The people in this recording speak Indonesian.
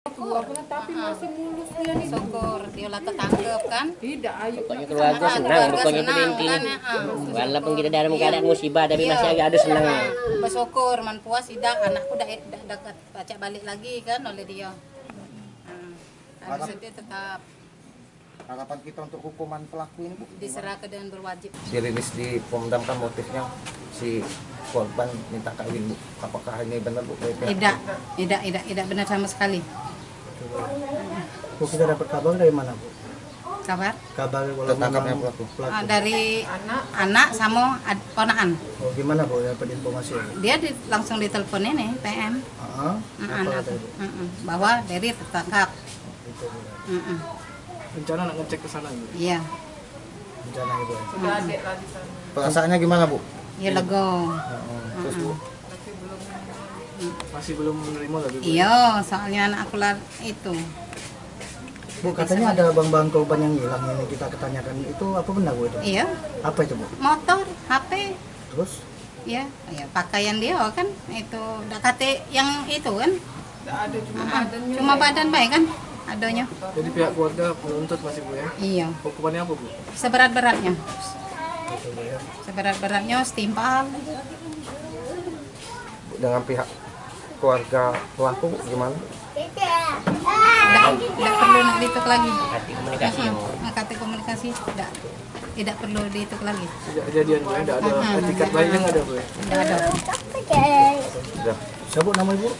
Tapi masih mulus dia nih. Syukur dia lah ketangkep kan. Tidak, ayo. Pokoknya keluarga senang, pokoknya itu intinya. Walaupun kita dalam keadaan musibah, tapi masih agak ada senang. Bersyukur, man puas idak anakku dah dapat baca balik lagi kan oleh dia. Harus dia tetap harapan kita untuk hukuman pelaku ini Bu, diserahkan dan berwajib. dirilis di Pomdam kan motifnya si korban minta kawin Bu. Apakah ini benar Bu? Tidak benar sama sekali. Bu, kita dapat kabar dari mana Bu? Kabar? Kabar kalau Tertangkapnya memang pelaku. Dari anak sama ponakan. Oh, gimana Bu dapat informasi Bu? Dia langsung ditelepon ini PM. Apa kata Ibu? Bahwa Dery tertangkap. Itu Bu. Rencana nak ngecek ke sana Bu. Iya. Rencana Ibu. Sudah adik lah di sana. Perasaannya gimana Bu? Ya lego. Terus Bu? Masih belum menerima lagi Bu. Iya, soalnya anak aku lah itu. Bu, katanya ada bang-bang korban yang hilang yang kita ketanyakan. Itu apa benar Bu itu? Iya, Apa itu Bu? motor, HP, Terus? ya pakaian dia kan itu kate yang itu kan. Tidak ada cuma badannya. Cuma badan baik kan adanya. Jadi pihak keluarga menuntut masih Bu ya. Iya, Hukumannya apa Bu? seberat-beratnya. Itu Bu ya. Seberat-beratnya setimpal. Dengan pihak keluarga pelaku gimana? Tidak perlu dituk lagi. Hati komunikasi yang Kate komunikasi tidak perlu dituk lagi. Sejak kejadian Bu ya, tidak ada etikat baiknya nggak ada Bu ya. Tidak ada. Sudah. Siapa nama Ibu?